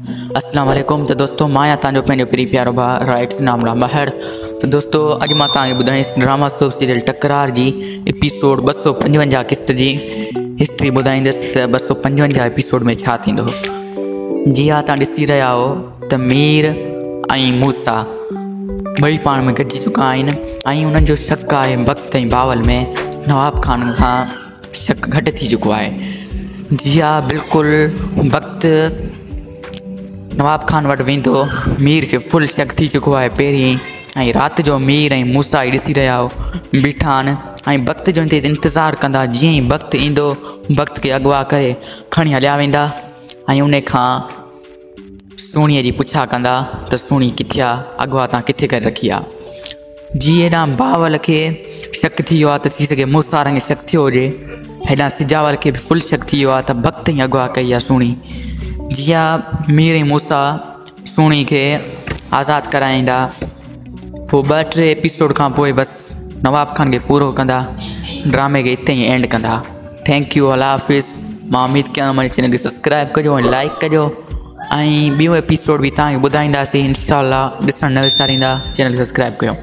अस्सलाम वालेकुम। तो दोस्तों माया तव्हांजो पंहिंजो प्री प्यारो भाउ राइट्स नामला महर। तो दोस्तों अॼु मां तव्हांखे ॿुधाईंदुसि ड्रामा सोप सीरियल टकरार जी एपिसोड 255 किस्त जी हिस्ट्री ॿुधाईंदुसि त 255 एपिसोड में छा थींदो। जी हाँ, तव्हां ॾिसी रहिया हो त मीर ऐं मूसा ॿई पाण में गॾिजी चुका आहिनि ऐं उन्हनि जो शक आहे वक़्त ऐं बावल में नवाब खान खां शक घटि थी चुको आहे। जी हाँ, बिल्कुलु वक़्तु नवाब खान वटि वेंदो मीर खे फुल शक थी चुको आहे पहिरीं। ऐं राति जो मीर ऐं मूसा ई ॾिसी रहिया हो बीठा आहिनि ऐं वक़्त जो इंतज़ारु कंदा। जीअं ई वक़्तु ईंदो वक़्त खे अॻुवा करे खणी हलिया वेंदा ऐं उन खां सुहिणीअ जी पुछा कंदा त सुहिणी किथे आहे, अॻुवा तव्हां किथे करे रखी आहे। जी हेॾां बावल खे शक थी वियो आहे त थी सघे मूसा रंग शक थियो हुजे, हेॾां सिजावल खे बि फुल शक थी वियो आहे त वक़्तु ई अॻुवा कई आहे सुहिणी। जी हाँ, मीर ऐं मूसा सुहिणी खे आज़ादु कराईंदा। पोइ 2-3 एपिसोड खां पोइ बसि नवाब खान खे पूरो कंदा, ड्रामे खे हिते ई एंड कंदा। थैंक यू, अल्लाह हाफ़िज़। मां उमेद कयां मुंहिंजे चैनल खे सब्सक्राइब कजो ऐं लाइक कजो ऐं ॿियूं एपिसोड बि तव्हांखे ॿुधाईंदासीं इंशाअल्लाह। ॾिसणु न विसारींदा, चैनल खे सब्सक्राइब कयो।